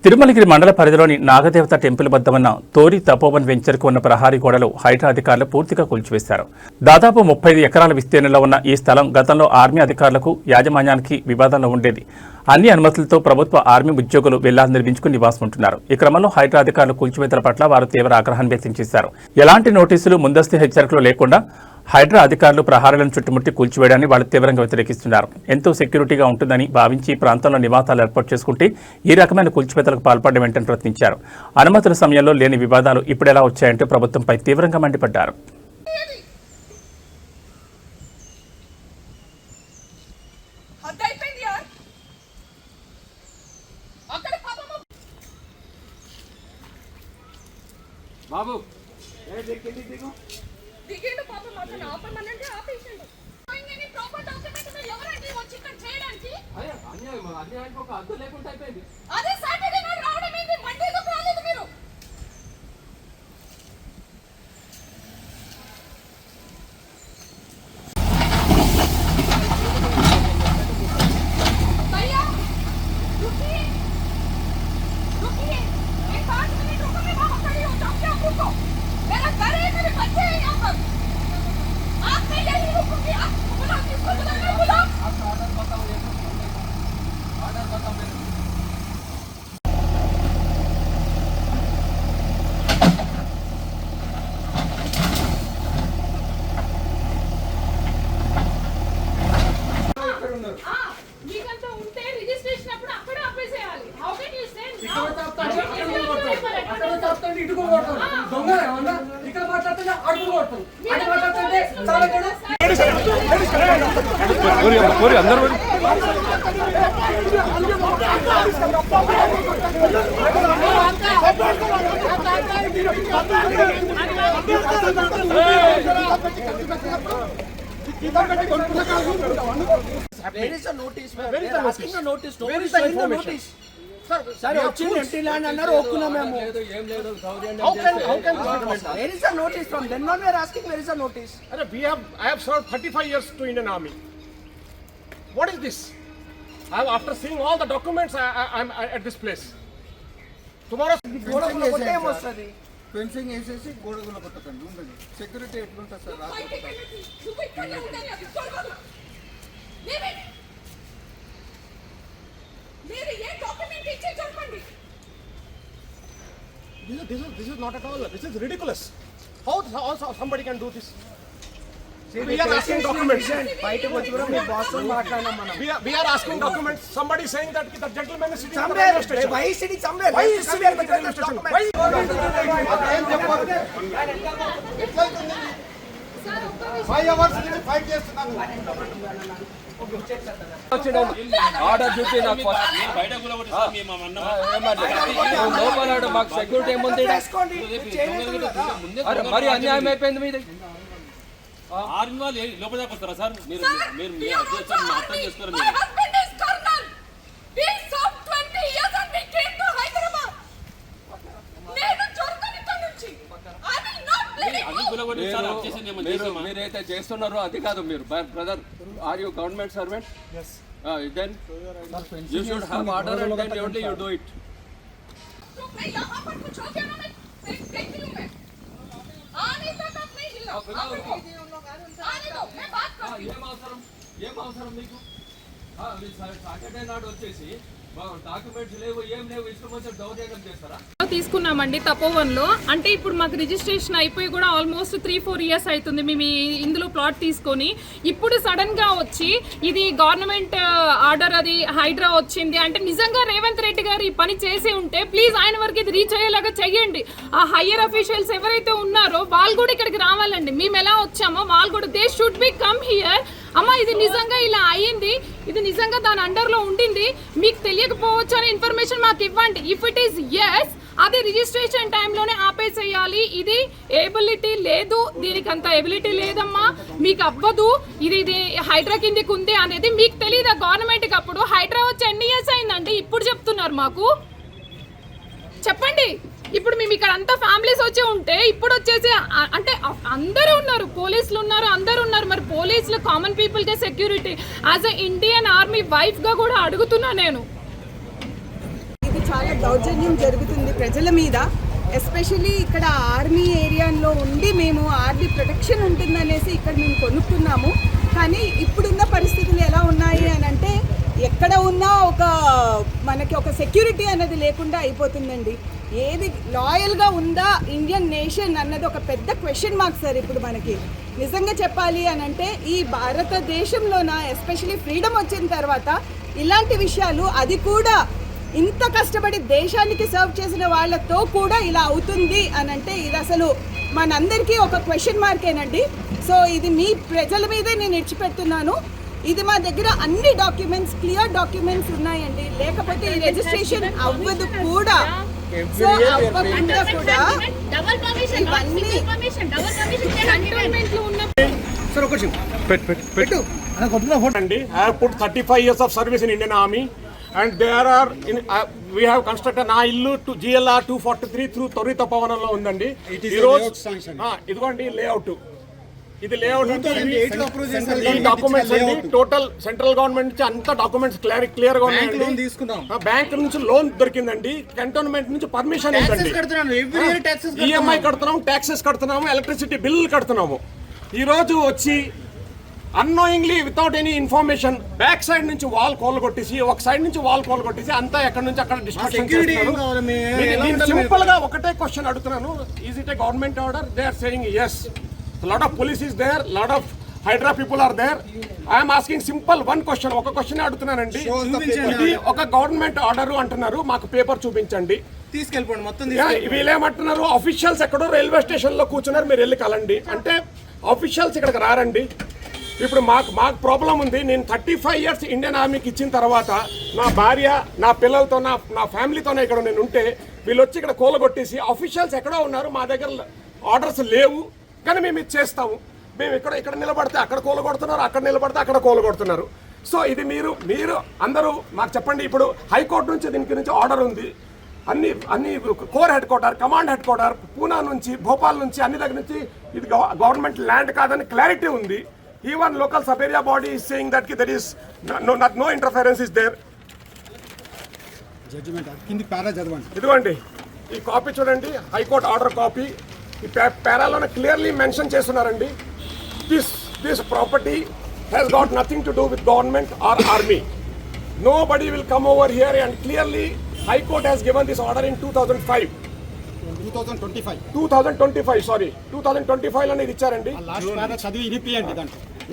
తిరుమలగిరి మండల పరిధిలోని నాగదేవత టెంపుల్ వద్ద ఉన్న తోరి తపోవన్ వెంచర్కు ఉన్న ప్రహారీ గోడలు హైడ్రా అధికారులు పూర్తిగా కూల్చివేశారు. దాదాపు 35 ఎకరాల విస్తీర్ణంలో ఉన్న ఈ స్థలం గతంలో ఆర్మీ అధికారులకు యాజమాన్యానికి వివాదంలో ఉండేది. అన్ని అనుమతులతో ప్రభుత్వ ఆర్మీ ఉద్యోగులు వెళ్లాలు నిర్మించుకుని నివాసం ఉంటున్నారు. ఈ క్రమంలో హైడ్రా అధికారులు కూల్చివేతల పట్ల వారు తీవ్ర ఆగ్రహాన్ని వ్యక్తం చేశారు. ఎలాంటి నోటీసులు, ముందస్తు హెచ్చరికలు లేకుండా హైడ్రా అధికారులు ప్రహారాలను చుట్టుముట్టి కూల్చివేయడాన్ని వాళ్ళు తీవ్రంగా వ్యతిరేకిస్తున్నారు. ఎంతో సెక్యూరిటీగా ఉంటుందని భావించి ఈ ప్రాంతంలో నివాసాలు ఏర్పాటు చేసుకుంటే ఈ రకమైన కూల్చివేతలకు పాల్పడడం ఏంటని ప్రశ్నించారు. అనుమతుల సమయంలో లేని వివాదాలు ఇప్పుడెలా వచ్చాయంటూ ప్రభుత్వంపై తీవ్రంగా మండిపడ్డారు. బాబు దిగేండు పాపం అతను ఆపమనంటే ఆపేసిండు. ఇంకేని ప్రాపర్ డాక్యుమెంట్ ఉంది ఎవరండి వచ్చి ఇక్కడ చేయడానికి? అన్యాయానికి ఒక అర్థం లేకుండా అయిపోయింది. అదే సాటర్డే నాడు రావడం ఏంటి? మండేకి రాలేదు మీరు. भैया रुकिए रुकिए एक 5 मिनट रुको, मैं वहां खड़ी हूं, जाओ क्या रुको, मेरा घर है, मेरे बच्चे हैं यहाँ पर, आप मैं यही रुकूंगी, आप बुला किसको बुलाना बुला, आप ऑर्डर बताओ, ऑर्डर बताओ मेरे మీకంతా ఉంటే రిజిస్ట్రేషన్ అప్పుడు అక్కడ ఆపేసేయాలి. How can you say Where is the notice? Where is the asking the notice? Where is the notice? Sir, వచ్చి empty land అన్నారు ఒప్పుకున్నా మేము. ఏం లేదు How can where is the notice from then on we are asking where is the notice? I have served 35 years to Indian Army. What is this? After seeing all the documents, I'm at this place. Tomorrow. కొట్టే ఏమొస్తుంది? Fencing వేసేసి గోడగుల కొట్టకండి ఉండదు. Security ఎట్లుంటుంది sir? నువ్వు ఇక్కడ ఉండాలి, అది కొడవదు. మీరు ఏ డాక్యుమెంట్ ఇచ్చి చెప్పండి. This is not at all. This is ridiculous. How somebody can do this? We are asking documents. బయటకు వచ్చి కూడా మీ బాస్ తో మాట్లాడడం మనం. We are asking documents. Somebody is saying that the gentleman is sitting Somewhere, on the station. why is sitting somewhere? Why is sitting at the railway station? Why? Order చూపి నాకు లోపల మాకు సెక్యూరిటీ ఏముంది? మరి అన్యాయం అయిపోయింది మీది. ఆర్మీ వాళ్ళు లోపల దాకా వస్తారా సార్? మీరు అర్థం చేస్తారు. మీరైతే చేస్తున్నారో అది కాదు. మీరు brother, are you government servant? Then you should have order and then only you do it. ఏం అవసరం మీకు? సాటర్డే నాడు వచ్చేసి డాక్యుమెంట్స్ లేవు, ఏం లేవు, ఇష్టం వచ్చి దౌర్జన్యం చేస్తారా? తీసుకున్నామండి తపోవన్లో. అంటే ఇప్పుడు మాకు రిజిస్ట్రేషన్ అయిపోయి కూడా ఆల్మోస్ట్ 3-4 ఇయర్స్ అవుతుంది మేము ఇందులో ప్లాట్ తీసుకొని. ఇప్పుడు సడన్గా వచ్చి ఇది గవర్నమెంట్ ఆర్డర్, అది హైడ్రా వచ్చింది అంటే నిజంగా రేవంత్ రెడ్డి గారు ఈ పని చేసి ఉంటే ప్లీజ్ ఆయన వరకు ఇది రీచ్ అయ్యేలాగా చెయ్యండి. ఆ హయ్యర్ అఫీషియల్స్ ఎవరైతే ఉన్నారో వాళ్ళు కూడా ఇక్కడికి రావాలండి. మేము ఎలా వచ్చామో వాళ్ళు కూడా they should be come here. అమ్మ ఇది నిజంగా ఇలా అయ్యింది, ఇది నిజంగా దాని అండర్లో ఉండింది, మీకు తెలియకపోవచ్చు అనే ఇన్ఫర్మేషన్ మాకు ఇవ్వండి. ఇఫ్ ఇట్ ఈస్ ఎస్, అది రిజిస్ట్రేషన్ టైంలోనే ఆపేసేయాలి. ఇది ఎబిలిటీ లేదు, దీనికి అంత ఎబిలిటీ లేదమ్మా, మీకు అవ్వదు, ఇది హైడ్రా కిందకి ఉంది అనేది మీకు తెలియదా గవర్నమెంట్కి? అప్పుడు హైడ్రా వచ్చి ఎన్ని ఇయర్స్ అయిందండి, ఇప్పుడు చెప్తున్నారు మాకు? చెప్పండి. ఇప్పుడు మేము ఇక్కడ అంతా ఫ్యామిలీస్ వచ్చి ఉంటే ఇప్పుడు వచ్చేసి అంటే అందరూ ఉన్నారు, పోలీసులు ఉన్నారు, అందరూ ఉన్నారు. మరి పోలీసులు కామన్ పీపుల్కే security. As a Indian army వైఫ్గా కూడా అడుగుతున్నా నేను. ఇది చాలా దౌర్జన్యం జరుగుతుంది ప్రజల మీద. ఎస్పెషల్లీ ఇక్కడ ఆర్మీ ఏరియాలో ఉండి మేము ఆర్మీ ప్రొటెక్షన్ ఉంటుందనేసి ఇక్కడ మేము కొనుక్కున్నాము. కానీ ఇప్పుడున్న పరిస్థితులు ఎలా ఉన్నాయి అని అంటే ఎక్కడ ఉన్నా మనకి ఒక సెక్యూరిటీ అనేది లేకుండా అయిపోతుందండి. ఏది లాయల్గా ఉందా ఇండియన్ నేషన్ అన్నది ఒక పెద్ద క్వశ్చన్ మార్క్ సార్. ఇప్పుడు మనకి నిజంగా చెప్పాలి అని అంటే ఈ భారతదేశంలోన ఎస్పెషల్లీ ఫ్రీడమ్ వచ్చిన తర్వాత ఇలాంటి విషయాలు, అది కూడా ఇంత కష్టపడి దేశానికి సర్వ్ చేసిన వాళ్ళతో కూడా ఇలా అవుతుంది అని అంటే ఇది అసలు మనందరికీ ఒక క్వశ్చన్ మార్కేనండి. సో ఇది మీ ప్రజల మీదే నేను ఇచ్చిపెడుతున్నాను. ఇది మా దగ్గర అన్ని డాక్యుమెంట్స్, క్లియర్ డాక్యుమెంట్స్ ఉన్నాయండి. లేకపోతే ఈ రిజిస్ట్రేషన్ అవ్వదు కూడా. సో అవ్వకుండా కూడా ఇవన్నీ కంటోన్మెంట్లో ఉన్న I have put 35 years of service in Indian Army, and there are we have constructed నా ఇల్లు టు GLR 243 త్రూ తొర్రి తపోవనంలో ఉందండి. ఇదిగోండి లేఅవుట్, ఇది లేఅవుట్ ఈ డాక్యుమెంట్స్ అండి. టోటల్ సెంట్రల్ గవర్నమెంట్ నుంచి అంత డాక్యుమెంట్స్ క్లియర్ గా ఉన్నాయండి. బ్యాంక్ నుంచి లోన్ దొరికిందండి, కంటోన్మెంట్ నుంచి పర్మిషన్ ఉందండి, EMI కడుతున్నాము, ట్యాక్సెస్ కడుతున్నాము, ఎలక్ట్రిసిటీ బిల్ కడుతున్నాము. ఈ రోజు వచ్చి annoyingly without any information back side నుంచి వాల్ కోల్ కొట్టేసి, ఒక సైడ్ నుంచి వాల్ కోల్ కొట్టేసి అంతా ఎక్కడి నుంచి అక్కడ డిస్ట్రక్షన్ చేస్తున్నారు. సింపుల్ గా ఒకటే క్వశ్చన్ అడుగుతున్నాను, is it a government order? They are saying yes. Lot of police is there, lot of HYDRAA people are there. I'm asking simple one question, ఒక క్వశ్చన్ అడుగుతున్నానండి. ఇది ఒక గవర్నమెంట్ ఆర్డర్ అంటున్నారు, మాకు పేపర్ చూపించండి, తీసుకెళ్ళిపోండి మొత్తం. వీళ్ళేమంటున్నారు, ఆఫీషియల్స్ ఎక్కడో రైల్వే స్టేషన్ లో కూర్చున్నారు, మీరు వెళ్ళి కలండి అంటే ఆఫీషియల్స్ ఇక్కడికి రారండి. ఇప్పుడు మాకు ప్రాబ్లం ఉంది. నేను 35 years ఇండియన్ ఆర్మీకి ఇచ్చిన తర్వాత నా భార్య, నా పిల్లలతో, నా ఫ్యామిలీతోనే ఇక్కడ నేను ఉంటే వీళ్ళు వచ్చి ఇక్కడ కూలగొట్టేసి ఆఫీషియల్స్ ఎక్కడో ఉన్నారు, మా దగ్గర ఆర్డర్స్ లేవు కానీ మేము ఇది చేస్తాము. మేము ఇక్కడ నిలబడితే అక్కడ కూలగొడుతున్నారు, అక్కడ నిలబడితే అక్కడ కూలగొడుతున్నారు. సో ఇది మీరు అందరూ మాకు చెప్పండి. ఇప్పుడు హైకోర్టు నుంచి దీని గురించి ఆర్డర్ ఉంది. అన్ని core head quarter, command head quarter, Poona నుంచి, భోపాల్ నుంచి, అన్ని దగ్గర నుంచి ఇది గవర్నమెంట్ ల్యాండ్ కాదని క్లారిటీ ఉంది. Even local sub-area body is saying that there is no interference is there. Judgment కింది పారా చదవండి. ఇదిగోండి ఈ కాపీ చూడండి, హైకోర్టు ఆర్డర్ కాపీ. ఈ పారాలోనే క్లియర్లీ మెన్షన్ చేస్తున్నారండి, this property has got nothing to do with government are army. Nobody will come over here, and clearly High Court has given this order in 2025 లోనే ఇచ్చారండి. Last పారా చదివి ఇనిపియండి దాంట్లో.